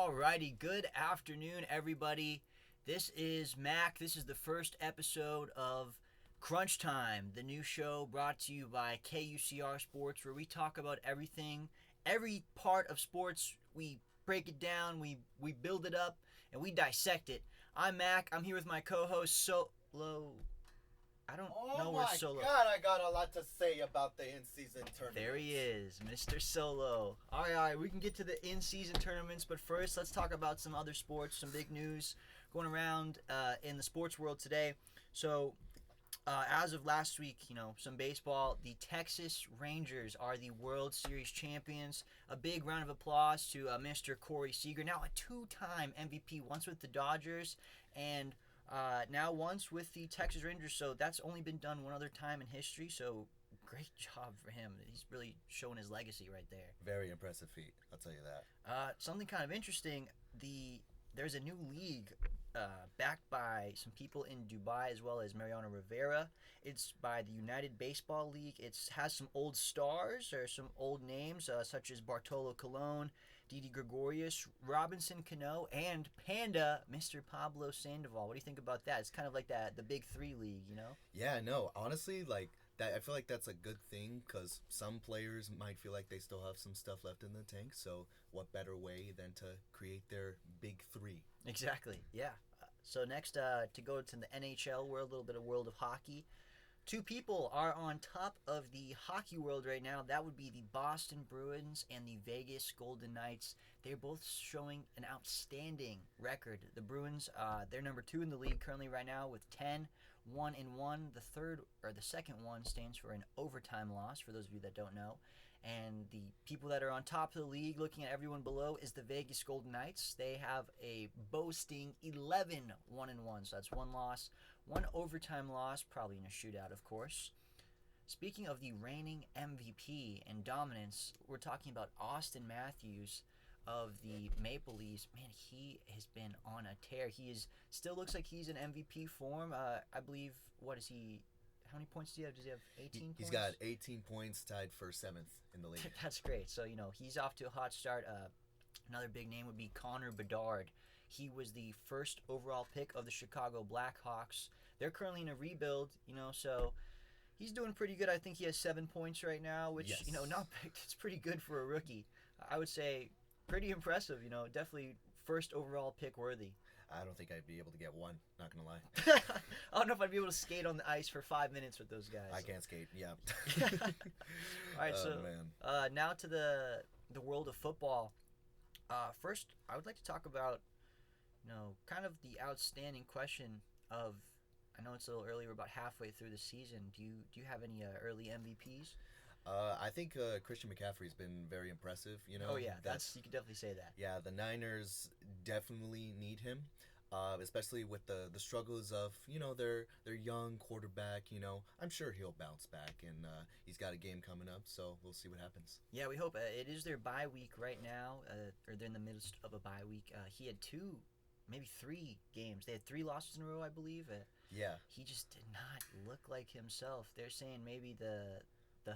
Alrighty, good afternoon, everybody. This is Mac. This is the first episode of Crunch Time, the new show brought to you by KUCR Sports, where we talk about everything, every part of sports. We break it down, we build it up, and we dissect it. I'm Mac. I'm here with my co-host Solo. I don't know where Solo. Oh my God, I got a lot to say about the in-season tournament. There he is, Mr. Solo. All right, we can get to the in-season tournaments, but first let's talk about some other sports, some big news going around in the sports world today. So, as of last week, some baseball. The Texas Rangers are the World Series champions. A big round of applause to Mr. Corey Seager, now a two-time MVP, once with the Dodgers and now once with the Texas Rangers. So that's only been done one other time in history. So great job for him. He's really showing his legacy right there. Very impressive feat, I'll tell you that. Something kind of interesting. There's a new league backed by some people in Dubai as well as Mariano Rivera. It's by the United Baseball League. It has some old stars or some old names such as Bartolo Colon, Didi Gregorius, Robinson Cano, and Panda, Mr. Pablo Sandoval. What do you think about that? It's kind of like the Big Three league, Yeah, no, honestly, that, I feel like that's a good thing because some players might feel like they still have some stuff left in the tank. So what better way than to create their Big Three? Exactly, yeah. So next, to go to the NHL world, a little bit of world of hockey. Two people are on top of the hockey world right now. That would be the Boston Bruins and the Vegas Golden Knights. They're both showing an outstanding record. The Bruins, they're number 2 in the league currently right now with 10-1-1. The second one stands for an overtime loss, for those of you that don't know. And the people that are on top of the league, looking at everyone below, is the Vegas Golden Knights. They have a boasting 11-1-1. So that's one loss, one overtime loss, probably in a shootout, of course. Speaking of the reigning MVP and dominance, we're talking about Austin Matthews of the Maple Leafs. Man, he has been on a tear. Still looks like he's in MVP form. I believe, what is he? How many points does he have? Does he have 18 points? He's got 18 points, tied for 7th in the league. That's great. So, he's off to a hot start. Another big name would be Connor Bedard. He was the first overall pick of the Chicago Blackhawks. They're currently in a rebuild, so he's doing pretty good. I think he has 7 points right now, which, yes. Not big. It's pretty good for a rookie. I would say pretty impressive, definitely first overall pick worthy. I don't think I'd be able to get one, not going to lie. I don't know if I'd be able to skate on the ice for 5 minutes with those guys. I can't skate, yeah. All right, now to the world of football. First, I would like to talk about, kind of the outstanding question of, I know it's a little early, we're about halfway through the season. Do you have any early MVPs? I think Christian McCaffrey's been very impressive. Oh yeah, you could definitely say that. Yeah, the Niners definitely need him, especially with the struggles of their young quarterback. I'm sure he'll bounce back, and he's got a game coming up, so we'll see what happens. Yeah, we hope. It is their bye week right now, or they're in the midst of a bye week. He had 2, maybe 3 games. They had 3 losses in a row, I believe. Yeah, he just did not look like himself. They're saying maybe the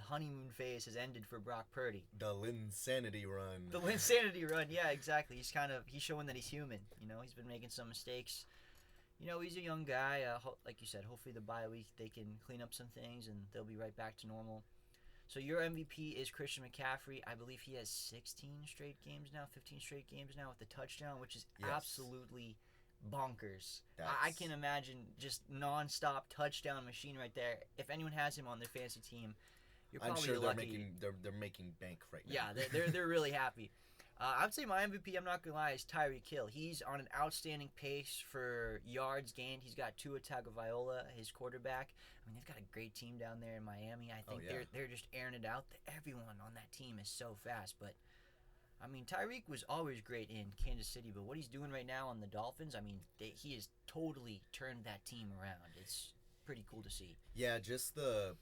honeymoon phase has ended for Brock Purdy. The Linsanity run. The Linsanity run, yeah, exactly. He's showing that he's human. He's been making some mistakes. He's a young guy. Like you said, hopefully the bye week they can clean up some things and they'll be right back to normal. So your MVP is Christian McCaffrey. I believe he has 16 straight games now, 15 straight games now with the touchdown, which is absolutely bonkers. I can imagine just non-stop touchdown machine right there. If anyone has him on their fantasy team, you're probably I'm sure lucky. they're making bank right now. Yeah, they're really happy. I'd say my MVP, I'm not going to lie, is Tyreek Hill. He's on an outstanding pace for yards gained. He's got Tua Tagovailoa, his quarterback. I mean, they've got a great team down there in Miami. I think they're just airing it out. Everyone on that team is so fast. But, I mean, Tyreek was always great in Kansas City. But what he's doing right now on the Dolphins, I mean, he has totally turned that team around. It's pretty cool to see. Yeah, just the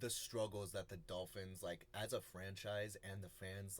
struggles that the Dolphins, as a franchise and the fans,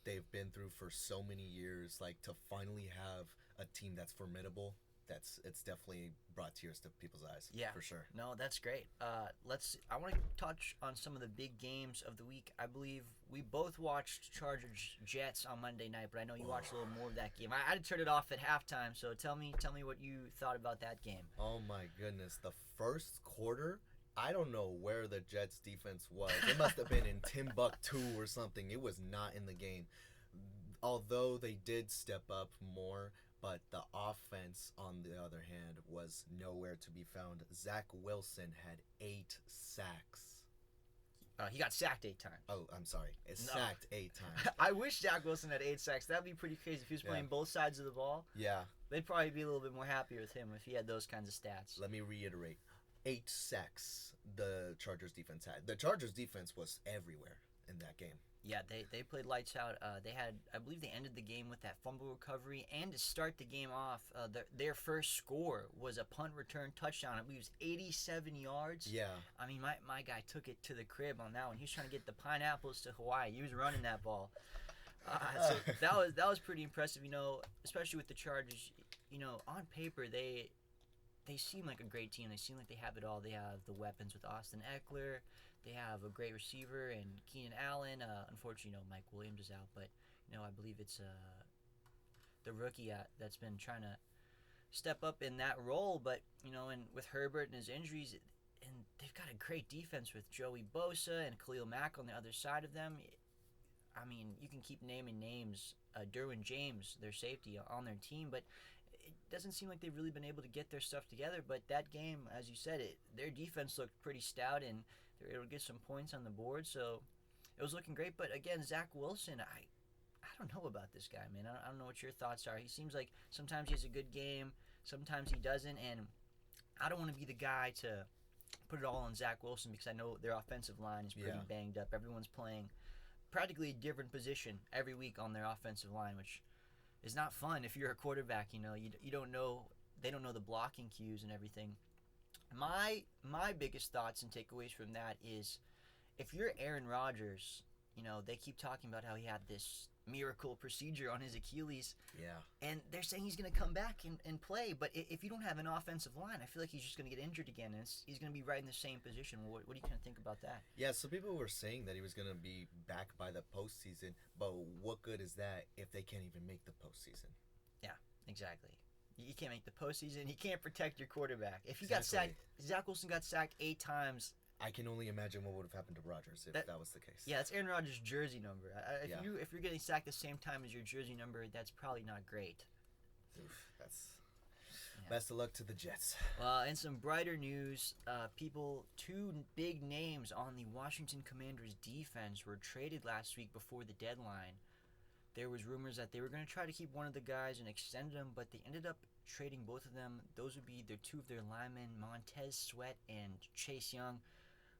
they've been through for so many years, to finally have a team that's formidable, it's definitely brought tears to people's eyes. Yeah. For sure. No, that's great. I want to touch on some of the big games of the week. I believe we both watched Chargers Jets on Monday night, but I know you watched a little more of that game. I had to turn it off at halftime, so tell me what you thought about that game. Oh my goodness, the first quarter. I don't know where the Jets defense was. It must have been in Timbuktu or something. It was not in the game. Although they did step up more, but the offense, on the other hand, was nowhere to be found. Zach Wilson had 8 sacks. He got sacked 8 times. Oh, I'm sorry. Sacked 8 times. I wish Zach Wilson had 8 sacks. That'd be pretty crazy if he was playing both sides of the ball. Yeah. They'd probably be a little bit more happier with him if he had those kinds of stats. Let me reiterate. 8 sacks the Chargers defense had. The Chargers defense was everywhere in that game. Yeah, they played lights out. They had, I believe they ended the game with that fumble recovery, and to start the game off, their first score was a punt return touchdown. I believe it was 87 yards. Yeah. I mean, my guy took it to the crib on that one. He was trying to get the pineapples to Hawaii. He was running that ball. So that was pretty impressive, especially with the Chargers. On paper, they seem like a great team. They seem like they have it all. They have the weapons with Austin Eckler. They have a great receiver and Keenan Allen. Unfortunately, Mike Williams is out, but I believe it's the rookie that's been trying to step up in that role. But and with Herbert and his injuries, and they've got a great defense with Joey Bosa and Khalil Mack on the other side of them. I mean, you can keep naming names. Derwin James, their safety, on their team, but it doesn't seem like they've really been able to get their stuff together. But that game, as you said, their defense looked pretty stout, and they were able to get some points on the board. So it was looking great. But again, Zach Wilson, I don't know about this guy, man. I don't know what your thoughts are. He seems like sometimes he has a good game, sometimes he doesn't, and I don't want to be the guy to put it all on Zach Wilson because I know their offensive line is pretty banged up. Everyone's playing practically a different position every week on their offensive line, which is not fun if you're a quarterback. You don't know, they don't know the blocking cues and everything. My biggest thoughts and takeaways from that is if you're Aaron Rodgers, they keep talking about how he had this miracle procedure on his Achilles. Yeah. And they're saying he's going to come back and play. But if you don't have an offensive line, I feel like he's just going to get injured again. And he's going to be right in the same position. What do you kind of think about that? Yeah, so people were saying that he was going to be back by the postseason. But what good is that if they can't even make the postseason? Yeah, exactly. You can't make the postseason. You can't protect your quarterback. If he got sacked, Zach Wilson got sacked 8 times. I can only imagine what would have happened to Rodgers if that was the case. Yeah, that's Aaron Rodgers' jersey number. If you're getting sacked the same time as your jersey number, that's probably not great. Oof, best of luck to the Jets. And some brighter news, two big names on the Washington Commanders defense were traded last week before the deadline. There was rumors that they were going to try to keep one of the guys and extend him, but they ended up trading both of them. Those would be 2 of their linemen, Montez Sweat and Chase Young.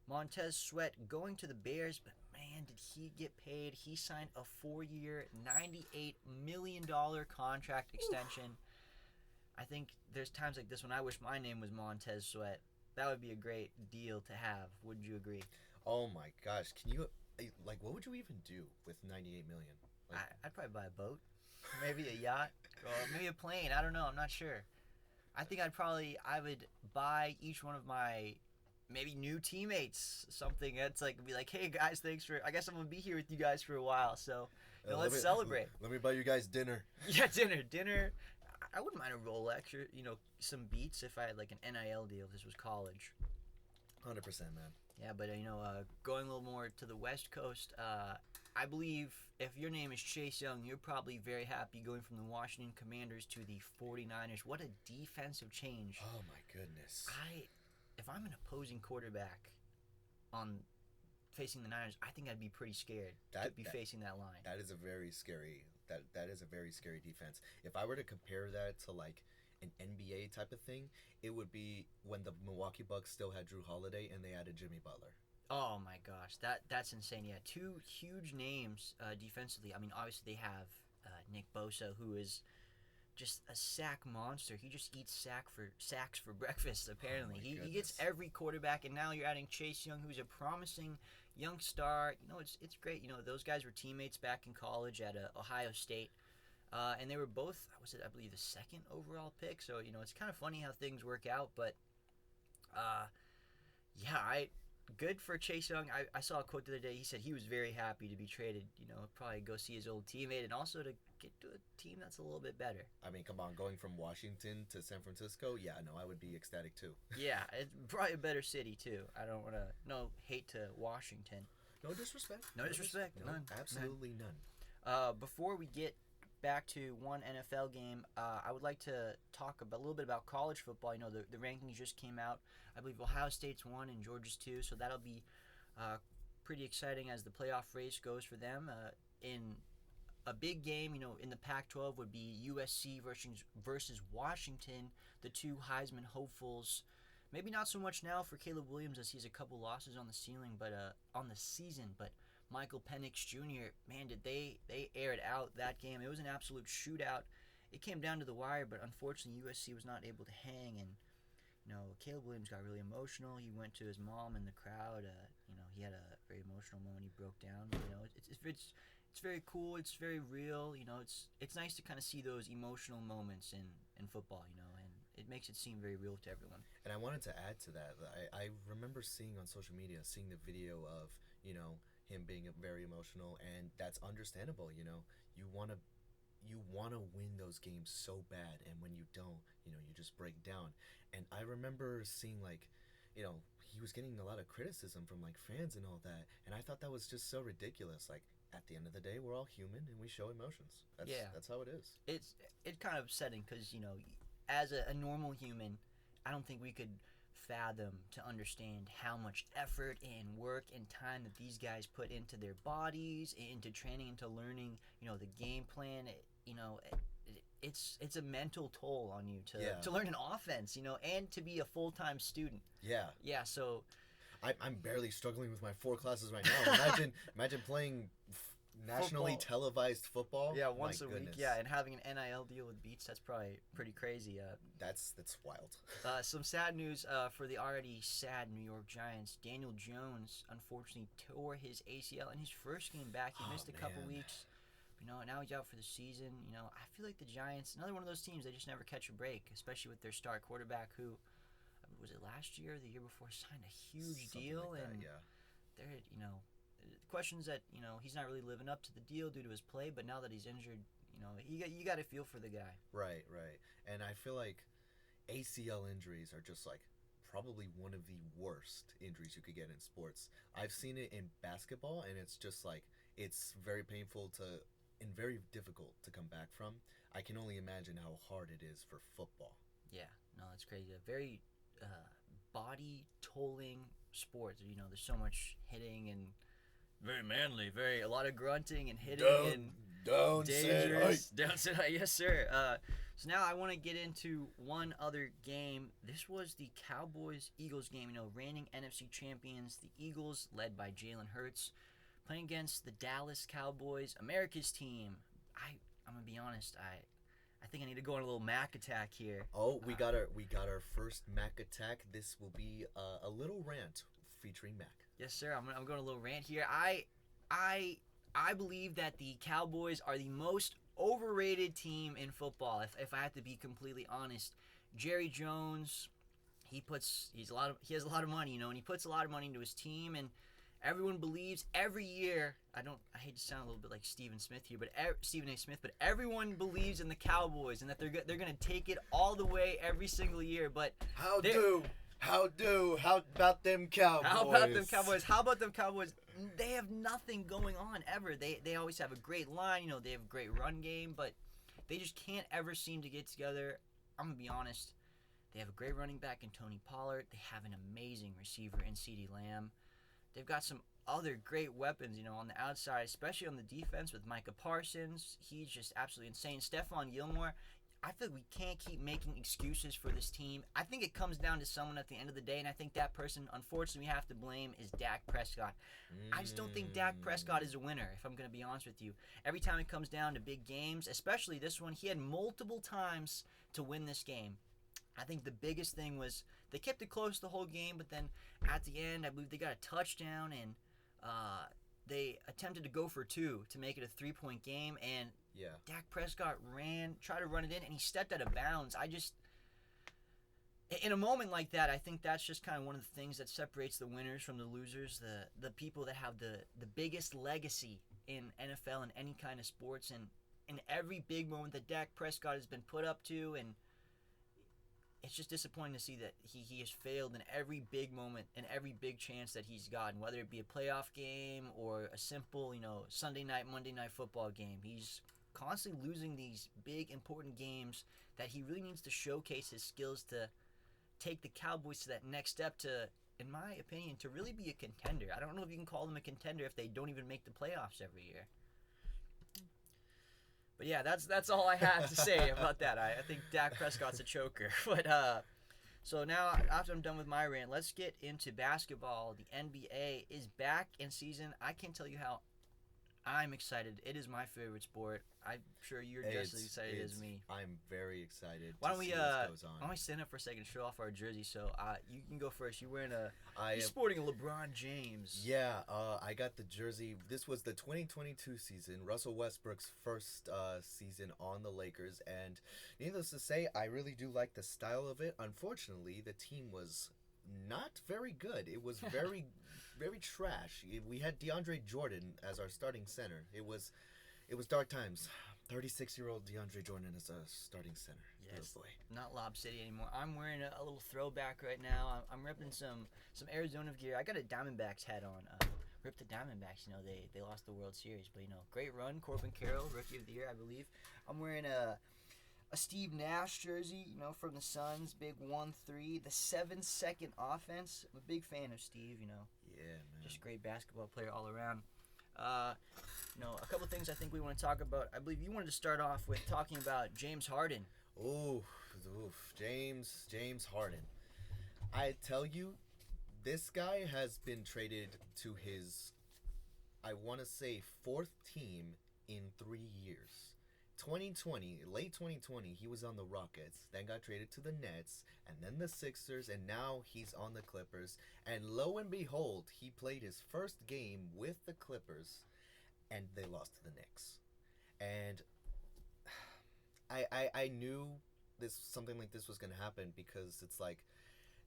Montez Sweat going to the Bears, but man, did he get paid. He signed a 4-year, $98 million contract extension. I think there's times like this when I wish my name was Montez Sweat. That would be a great deal to have. Wouldn't you agree? Oh my gosh. Can you, what would you even do with $98 million? I'd probably buy a boat, maybe a yacht, or maybe a plane. I don't know. I'm not sure. I think I would buy each one of my maybe new teammates something that's be like, hey guys, thanks for. I guess I'm gonna be here with you guys for a while, so let's celebrate. Let me buy you guys dinner. Yeah, dinner. I wouldn't mind a Rolex or some Beats if I had like an NIL deal. If this was college. 100%, man. Yeah, but going a little more to the West Coast, I believe if your name is Chase Young, you're probably very happy going from the Washington Commanders to the 49ers. What a defensive change. Oh my goodness. If I'm an opposing quarterback on facing the Niners, I think I'd be pretty scared to be facing that line. That is a very scary defense. If I were to compare that to like an NBA type of thing, it would be when the Milwaukee Bucks still had Drew Holiday and they added Jimmy Butler. Oh my gosh, that's insane. Yeah, 2 huge names defensively. I mean, obviously they have Nick Bosa, who is just a sack monster. He just eats sacks for breakfast. Apparently, he gets every quarterback, and now you're adding Chase Young, who's a promising young star. It's great. Those guys were teammates back in college at Ohio State. And they were both, I believe, the second overall pick. So, it's kind of funny how things work out. But, good for Chase Young. I saw a quote the other day. He said he was very happy to be traded, probably go see his old teammate and also to get to a team that's a little bit better. I mean, come on, going from Washington to San Francisco, yeah, no, I would be ecstatic too. Yeah, it's probably a better city too. I don't want to, no hate to Washington. No disrespect. No disrespect. No, None. absolutely none. Before we get back to one NFL game, I would like to talk a little bit about college football. The rankings just came out. I believe Ohio State's 1 and Georgia's 2, so that'll be pretty exciting as the playoff race goes for them. In a big game, in the Pac-12 would be USC versus Washington, the two Heisman hopefuls. Maybe not so much now for Caleb Williams as he has a couple losses on the season, but Michael Penix Jr., man, did they aired out that game. It was an absolute shootout. It came down to the wire, but unfortunately USC was not able to hang, and Caleb Williams got really emotional. He went to his mom in the crowd. He had a very emotional moment. He broke down. It's very cool. It's very real. It's nice to kind of see those emotional moments in football. And it makes it seem very real to everyone. And I wanted to add to that. I remember seeing on social media, seeing the video of him being very emotional, and that's understandable. You want to win those games so bad, and when you don't, you just break down. And I remember seeing he was getting a lot of criticism from fans and all that, and I thought that was just so ridiculous. At the end of the day, we're all human and we show emotions. That's how it is. It's kind of upsetting because as a normal human, I don't think we could fathom to understand how much effort and work and time that these guys put into their bodies, into training, into learning, the game plan. It's a mental toll on you to learn an offense, and to be a full-time student. Yeah. So I'm barely struggling with my 4 classes right now. Imagine playing nationally televised football. Yeah, once a week. Yeah, and having an NIL deal with Beats, that's probably pretty crazy. That's wild. Some sad news for the already sad New York Giants. Daniel Jones unfortunately tore his ACL in his first game back. He missed a couple weeks. Now he's out for the season. I feel like the Giants, another one of those teams, they just never catch a break, especially with their star quarterback who, was it last year or the year before, signed a huge deal. They're, questions that, he's not really living up to the deal due to his play, but now that he's injured, you got to feel for the guy. Right. And I feel like ACL injuries are just probably one of the worst injuries you could get in sports. I've seen it in basketball, and it's just it's very painful and very difficult to come back from. I can only imagine how hard it is for football. Yeah, no, it's crazy. A very body-tolling sport. There's so much hitting and very manly, a lot of grunting and hitting and dangerous. Down sit high, yes sir. So now I want to get into one other game. This was the Cowboys-Eagles game. Reigning NFC champions, the Eagles, led by Jalen Hurts, playing against the Dallas Cowboys, America's team. I'm gonna be honest. I think I need to go on a little Mac attack here. Oh, we got our first Mac attack. This will be a little rant featuring Mac. Yes, sir. I'm going a little rant here. I believe that the Cowboys are the most overrated team in football. If I have to be completely honest, Jerry Jones, he has a lot of money, and he puts a lot of money into his team, and everyone believes every year. I hate to sound a little bit like Stephen A. Smith, but everyone believes in the Cowboys and that they're going to take it all the way every single year. But how about them Cowboys? How about them Cowboys? They have nothing going on ever. They always have a great line. They have a great run game, but they just can't ever seem to get together. I'm gonna be honest. They have a great running back in Tony Pollard. They have an amazing receiver in CeeDee Lamb. They've got some other great weapons, on the outside, especially on the defense with Micah Parsons. He's just absolutely insane. Stephon Gilmore. I feel like we can't keep making excuses for this team. I think it comes down to someone at the end of the day, and I think that person, unfortunately, we have to blame is Dak Prescott. I just don't think Dak Prescott is a winner, if I'm going to be honest with you. Every time it comes down to big games, especially this one, he had multiple times to win this game. I think the biggest thing was they kept it close the whole game, but then at the end, I believe they got a touchdown, and they attempted to go for two to make it a 3-point game, and Yeah. Dak Prescott tried to run it in, and he stepped out of bounds. In a moment like that, I think that's just kind of one of the things that separates the winners from the losers, the people that have the biggest legacy in NFL and any kind of sports, and in every big moment that Dak Prescott has been put up to, and it's just disappointing to see that he has failed in every big moment and every big chance that he's gotten, whether it be a playoff game or a simple, Sunday night, Monday night football game. He's constantly losing these big, important games that he really needs to showcase his skills to take the Cowboys to that next step to, in my opinion, to really be a contender. I don't know if you can call them a contender if they don't even make the playoffs every year. But yeah, that's all I have to say about that. I think Dak Prescott's a choker. But so now after I'm done with my rant, let's get into basketball. The NBA is back in season. I can't tell you how I'm excited. It is my favorite sport. I'm sure you're just as excited as me. I'm very excited. Why don't we what goes on. why don't we stand up for a second, show off our jersey? So you can go first. You're wearing You're sporting a LeBron James. Yeah, I got the jersey. This was the 2022 season, Russell Westbrook's first season on the Lakers, and needless to say, I really do like the style of it. Unfortunately, the team was not very good. It was very, very trash. We had DeAndre Jordan as our starting center. It was dark times. 36-year-old DeAndre Jordan is a starting center. Yes, oh boy. Not Lob City anymore. I'm wearing a little throwback right now. I'm repping some Arizona gear. I got a Diamondbacks hat on. Rip the Diamondbacks. They lost the World Series, but great run. Corbin Carroll, Rookie of the Year, I believe. I'm wearing a Steve Nash jersey, from the Suns, big 1-3, the 7-second offense. I'm a big fan of Steve, Yeah, man. just a great basketball player all around. A couple things I think we want to talk about. I believe you wanted to start off with talking about James Harden. Oof, James Harden. I tell you, this guy has been traded to his, I want to say, fourth team in 3 years. 2020, late 2020, he was on the Rockets, then got traded to the Nets, and then the Sixers, and now he's on the Clippers. And lo and behold, he played his first game with the Clippers, and they lost to the Knicks. And I knew something like this was going to happen, because it's like,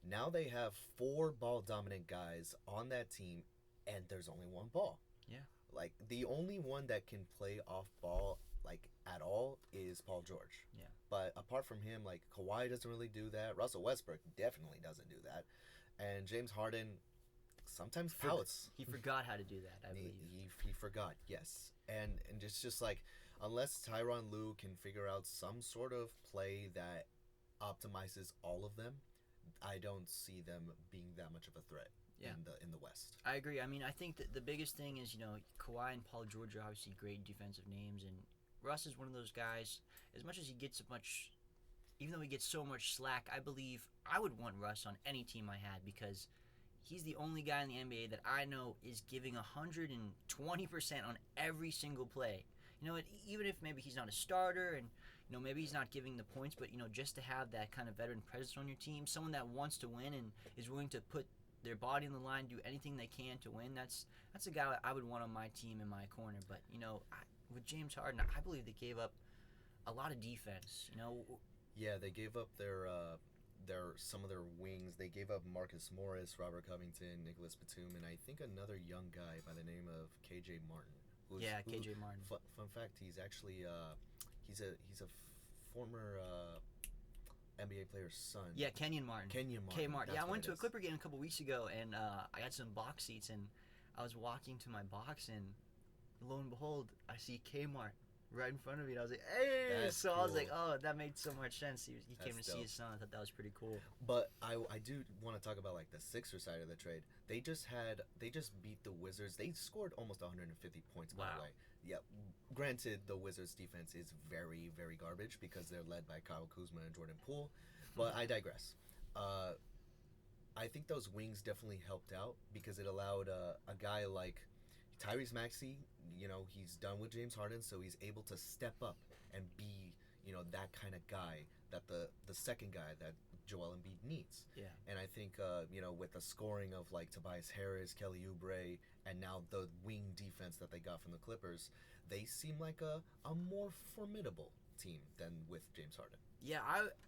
now they have 4 ball-dominant guys on that team, and there's only 1 ball. Yeah. Like, the only one that can play off ball, like, at all is Paul George. Yeah. But apart from him, like, Kawhi doesn't really do that. Russell Westbrook definitely doesn't do that. And James Harden sometimes pouts. He forgot how to do that, I believe. He forgot, yes. And it's just like, unless Tyronn Lue can figure out some sort of play that optimizes all of them, I don't see them being that much of a threat. Yeah. In the West. I agree. I mean, I think that the biggest thing is, Kawhi and Paul George are obviously great defensive names, and Russ is one of those guys, as much as he gets even though he gets so much slack, I believe I would want Russ on any team I had, because he's the only guy in the NBA that I know is giving 120% on every single play. Even if maybe he's not a starter, and maybe he's not giving the points, but just to have that kind of veteran presence on your team, someone that wants to win and is willing to put their body on the line, do anything they can to win. That's a guy I would want on my team in my corner. But with James Harden, I believe they gave up a lot of defense. Yeah, they gave up their some of their wings. They gave up Marcus Morris, Robert Covington, Nicholas Batum, and I think another young guy by the name of KJ Martin. KJ Martin. Fun fact: he's actually he's a former NBA player's son. Yeah, Kenyon Martin. K. Martin. Yeah, I went to a Clipper game a couple weeks ago, and I got some box seats, and I was walking to my box, and lo and behold, I see Kmart right in front of me, and I was like, hey! That's so cool. I was like, oh, that made so much sense. He came to That's see dope. his son. I thought that was pretty cool. But I do want to talk about like the Sixers side of the trade. They just beat the Wizards. They scored almost 150 points, by the way. Yeah, granted, the Wizards defense is very, very garbage because they're led by Kyle Kuzma and Jordan Poole, but I digress. I think those wings definitely helped out because it allowed a guy like Tyrese Maxey, he's done with James Harden, so he's able to step up and be, that kind of guy, that the second guy that Joel Embiid needs. Yeah. And I think with the scoring of like Tobias Harris, Kelly Oubre, and now the wing defense that they got from the Clippers, they seem like a more formidable team than with James Harden. Yeah,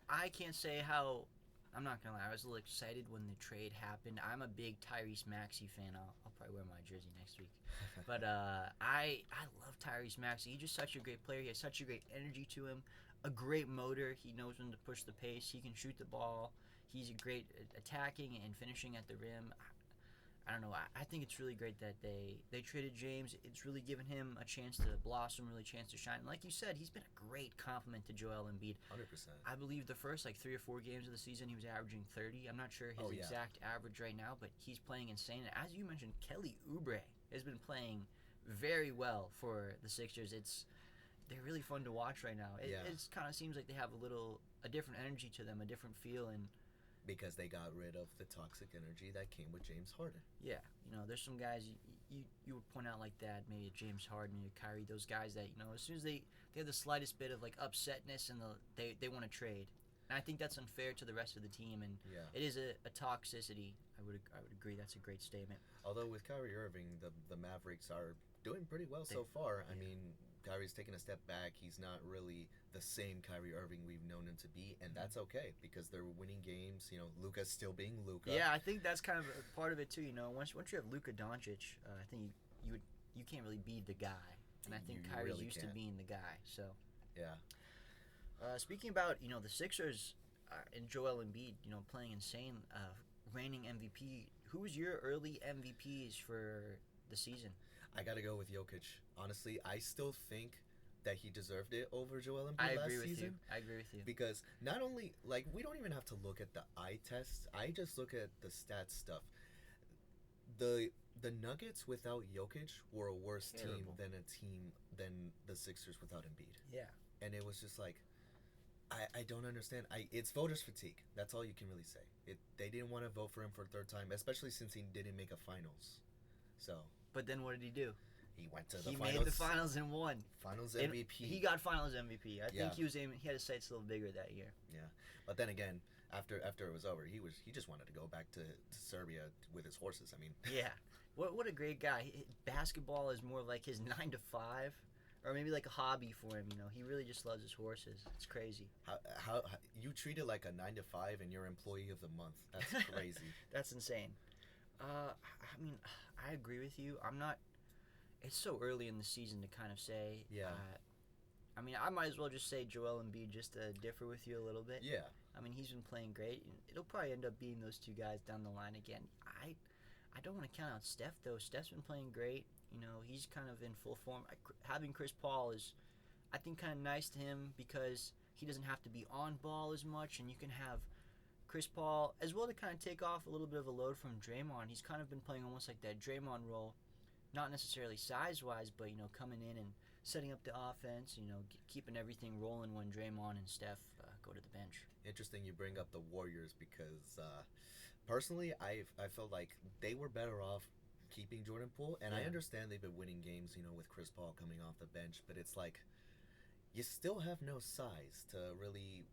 I can't say how. I'm not gonna lie. I was a little excited when the trade happened. I'm a big Tyrese Maxey fan. I'll probably wear my jersey next week. But I love Tyrese Maxey. He's just such a great player. He has such a great energy to him. A great motor. He knows when to push the pace. He can shoot the ball. He's a great attacking and finishing at the rim. I don't know. I think it's really great that they traded James. It's really given him a chance to blossom, really chance to shine. And like you said, he's been a great compliment to Joel Embiid. 100%. I believe the first 3 or 4 games of the season he was averaging 30. I'm not sure his exact average right now, but he's playing insane. And as you mentioned, Kelly Oubre has been playing very well for the Sixers. They're really fun to watch right now. It kind of seems like they have a different energy to them, a different feel, and because they got rid of the toxic energy that came with James Harden. Yeah, there's some guys you would point out like that, maybe James Harden or Kyrie, those guys that as soon as they have the slightest bit of upsetness and they want to trade. And I think that's unfair to the rest of the team, and it is a toxicity. I would agree. That's a great statement. Although with Kyrie Irving, the Mavericks are doing pretty well so far. I mean, Kyrie's taking a step back. He's not really the same Kyrie Irving we've known him to be, and that's okay because they're winning games. Luka's still being Luka. Yeah, I think that's kind of a part of it too. Once you have Luka Doncic, I think you can't really be the guy, and I think Kyrie's really used to being the guy. So yeah. Speaking about the Sixers and Joel Embiid, playing insane, reigning MVP. Who was your early MVPs for the season? I gotta go with Jokic. Honestly, I still think that he deserved it over Joel Embiid last season. I agree with you. Because not only we don't even have to look at the eye test. I just look at the stats stuff. The Nuggets without Jokic were a worse team than the Sixers without Embiid. Yeah. And it was just like, I don't understand. It's voters fatigue. That's all you can really say. They didn't want to vote for him for a third time, especially since he didn't make a finals. So. But then what did he do? He went to the finals. He made the finals and won. Finals MVP. He got finals MVP. I think he had his sights a little bigger that year. Yeah. But then again, after it was over, he just wanted to go back to Serbia with his horses. I mean. Yeah. What a great guy. Basketball is more like his 9 to 5. Or maybe like a hobby for him, He really just loves his horses. It's crazy. How you treat it like a 9 to 5 and you're employee of the month? That's crazy. That's insane. I mean, I agree with you. I'm not. It's so early in the season to kind of say. Yeah. I mean, I might as well just say Joel Embiid just to differ with you a little bit. Yeah. I mean, he's been playing great. It'll probably end up being those two guys down the line again. I don't want to count out Steph though. Steph's been playing great. He's kind of in full form. Having Chris Paul is, I think, kind of nice to him because he doesn't have to be on ball as much, and you can have Chris Paul as well to kind of take off a little bit of a load from Draymond. He's kind of been playing almost like that Draymond role, not necessarily size-wise, but coming in and setting up the offense. Keeping everything rolling when Draymond and Steph go to the bench. Interesting you bring up the Warriors because personally, I felt like they were better off keeping Jordan Poole, and I understand they've been winning games, with Chris Paul coming off the bench, but it's like you still have no size to really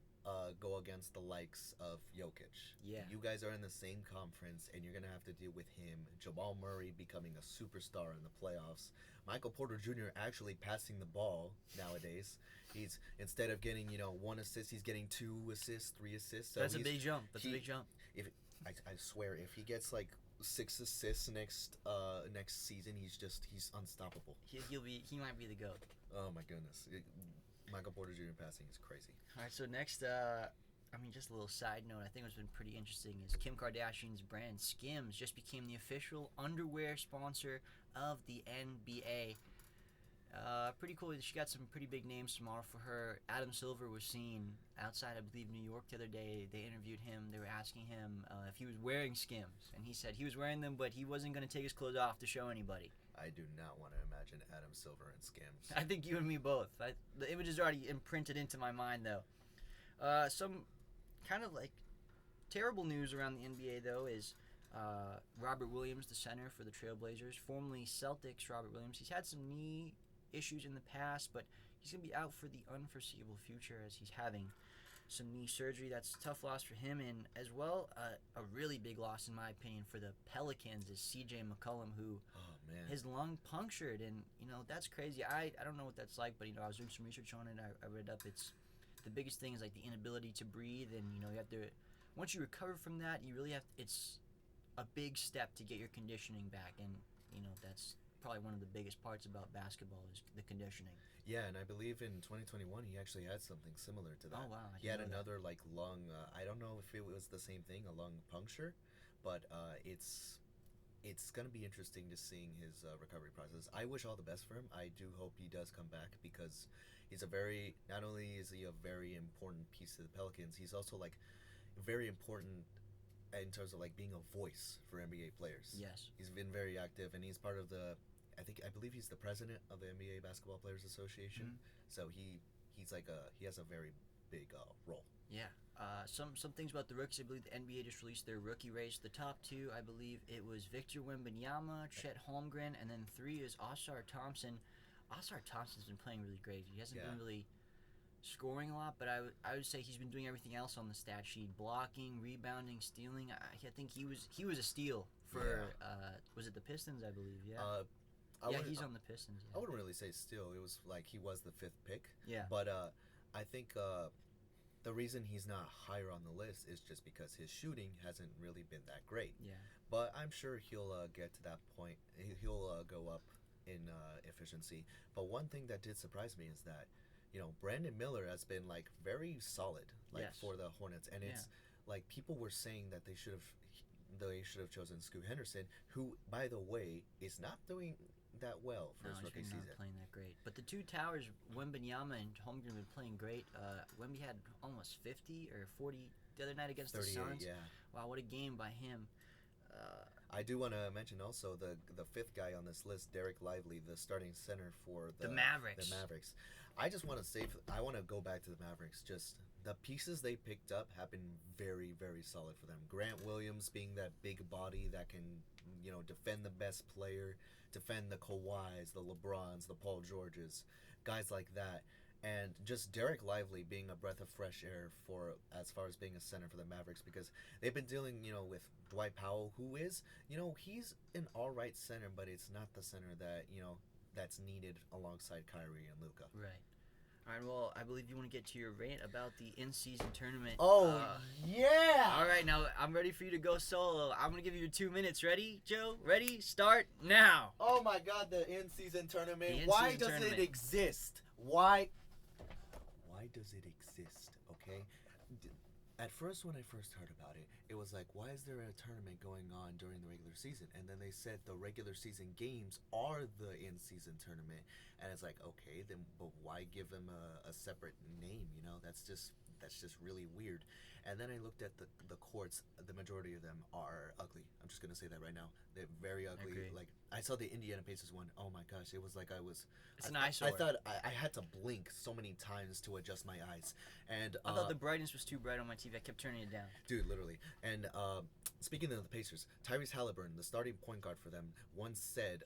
go against the likes of Jokic. Yeah. You guys are in the same conference, and you're going to have to deal with him. Jamal Murray becoming a superstar in the playoffs. Michael Porter Jr. actually passing the ball nowadays. He's, instead of getting, 1 assist, he's getting 2 assists, 3 assists. So That's a big jump. That's a big jump. If I swear, if he gets 6 assists next season, he's unstoppable. He might be the GOAT. Oh my goodness. Michael Porter Jr. passing is crazy. All right, so next, just a little side note, I think what's been pretty interesting is Kim Kardashian's brand Skims just became the official underwear sponsor of the NBA. Pretty cool. She got some pretty big names tomorrow for her. Adam Silver was seen outside, I believe, New York the other day. They interviewed him. They were asking him if he was wearing Skims, and he said he was wearing them, but he wasn't going to take his clothes off to show anybody. I do not want to imagine Adam Silver in Skims. I think you and me both. The image is already imprinted into my mind, though. Some kind of terrible news around the NBA, though, is Robert Williams, the center for the Trailblazers, formerly Celtics Robert Williams. He's had some knee issues in the past, but he's gonna be out for the unforeseeable future as he's having some knee surgery. That's a tough loss for him, and as well, a really big loss in my opinion for the Pelicans is C.J. McCollum, who his lung punctured, and that's crazy. I don't know what that's like, but I was doing some research on it. I read up. It's the biggest thing is like the inability to breathe, and you have to once you recover from that, you really have. It's a big step to get your conditioning back, and that's probably one of the biggest parts about basketball is the conditioning. Yeah, and I believe in 2021 he actually had something similar to that. Oh wow! He had another like lung. I don't know if it was the same thing, a lung puncture, but it's gonna be interesting to seeing his recovery process. I wish all the best for him. I do hope he does come back because he's not only is he a very important piece to the Pelicans, he's also like very important in terms of like being a voice for NBA players. Yes, he's been very active, and he's part of the. I believe he's the president of the NBA Basketball Players Association. So he has a very big role. Yeah. Some things about the rookies. I believe the NBA just released their rookie race. The top two, I believe it was Victor Wembanyama, Chet Holmgren, and then 3 is Ausar Thompson. Ausar Thompson's been playing really great. He hasn't been really scoring a lot, but I would say he's been doing everything else on the stat sheet: blocking, rebounding, stealing. I think he was a steal for was it the Pistons? I believe. He's on the Pistons. Yeah. I wouldn't really say still. It was like he was the 5th pick. Yeah. But I think the reason he's not higher on the list is just because his shooting hasn't really been that great. Yeah. But I'm sure he'll get to that point. He'll go up in efficiency. But one thing that did surprise me is that Brandon Miller has been like very solid for the Hornets, and it's like people were saying that they should have chosen Scoot Henderson, who by the way is not doing that well for his rookie season. Not playing that great. But the two towers, Wembanyama and Holmgren, have been playing great. Wemby had almost 50 or 40 the other night against the Suns. Yeah. Wow, what a game by him. I do want to mention also the 5th guy on this list, Derek Lively, the starting center for the Mavericks. I just want to say, I want to go back to the Mavericks. Just the pieces they picked up have been very, very solid for them. Grant Williams being that big body that can, defend the best player, defend the Kawhis, the LeBrons, the Paul Georges, guys like that. And just Derek Lively being a breath of fresh air for as far as being a center for the Mavericks, because they've been dealing, with Dwight Powell, who is, he's an all right center, but it's not the center that, that's needed alongside Kyrie and Luka. Right. All right, well, I believe you want to get to your rant about the in-season tournament. Oh, yeah! All right, now I'm ready for you to go solo. I'm going to give you your 2 minutes. Ready, Joe? Ready? Start now. Oh, my God, the in-season tournament. Why does it exist? Why does it exist, okay? At first, when I first heard about it, it was like, why is there a tournament going on during the regular season? And then they said the regular season games are the in-season tournament. And it's like, okay, then but why give them a separate name, That's just really weird. And then I looked at the courts. The majority of them are ugly. I'm just going to say that right now. They're very ugly. Like, I saw the Indiana Pacers one. Oh, my gosh. It was like It's an eyesore. I thought I had to blink so many times to adjust my eyes. And I thought the brightness was too bright on my TV. I kept turning it down. Dude, literally. And speaking of the Pacers, Tyrese Halliburton, the starting point guard for them, once said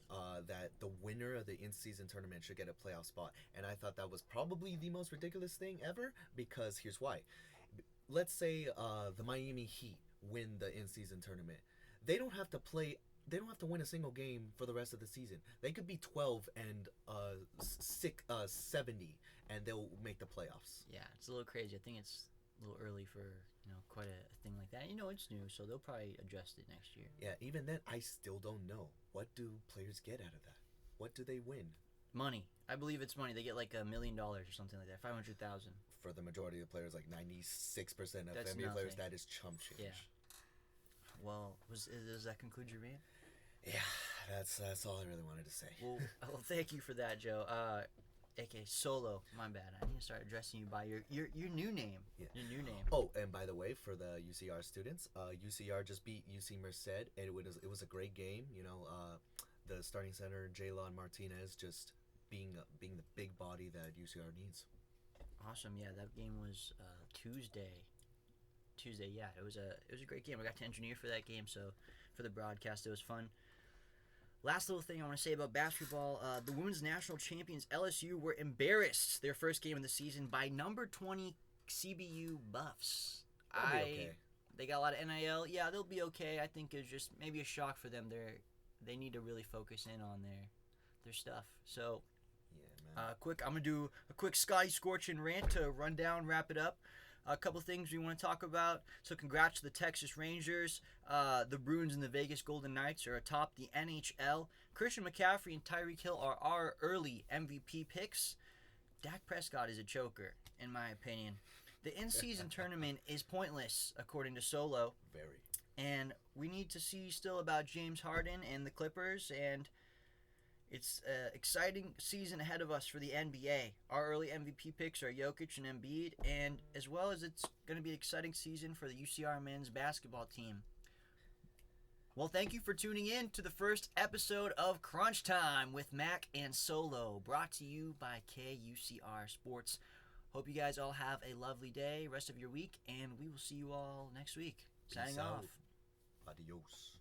that the winner of the in-season tournament should get a playoff spot. And I thought that was probably the most ridiculous thing ever, because here's why. Let's say the Miami Heat win the in-season tournament. They don't have to win a single game for the rest of the season. They could be 12 and 70, and they'll make the playoffs. Yeah, it's a little crazy. I think it's a little early for quite a thing like that. It's new, so they'll probably adjust it next year. Yeah, even then, I still don't know. What do players get out of that? What do they win? Money. I believe it's money. They get like $1 million or something like that. 500,000. For the majority of the players, like 96% of That's NBA players, nothing. that is chump change. Yeah. Well, does that conclude your rant? Yeah, that's all I really wanted to say. Well, thank you for that, Joe. aka Solo. My bad. I need to start addressing you by your new name. Yeah. Your new name. Oh, and by the way, for the UCR students, UCR just beat UC Merced, and it was a great game. The starting center Jaylon Martinez just being the big body that UCR needs. Awesome. Yeah, that game was Tuesday. Yeah, it was a great game. I got to engineer for that game, so for the broadcast it was fun. Last little thing I want to say about basketball: the women's national champions LSU were embarrassed their first game of the season by number 20 CBU Buffs. They'll be okay. They got a lot of NIL. Yeah, they'll be okay. I think it's just maybe a shock for them. They need to really focus in on their stuff. So, Yeah, man. I'm gonna do a quick Sky Scorching rant to run down, wrap it up. A couple things we want to talk about. So, congrats to the Texas Rangers. The Bruins and the Vegas Golden Knights are atop the NHL. Christian McCaffrey and Tyreek Hill are our early MVP picks. Dak Prescott is a choker, in my opinion. The in-season tournament is pointless, according to Solo. Very. And we need to see still about James Harden and the Clippers, and it's an exciting season ahead of us for the NBA. Our early MVP picks are Jokic and Embiid, and as well as it's going to be an exciting season for the UCR men's basketball team. Well, thank you for tuning in to the first episode of Crunch Time with Mac and Solo, brought to you by KUCR Sports. Hope you guys all have a lovely day, rest of your week, and we will see you all next week. Signing Peace out. off. Adios.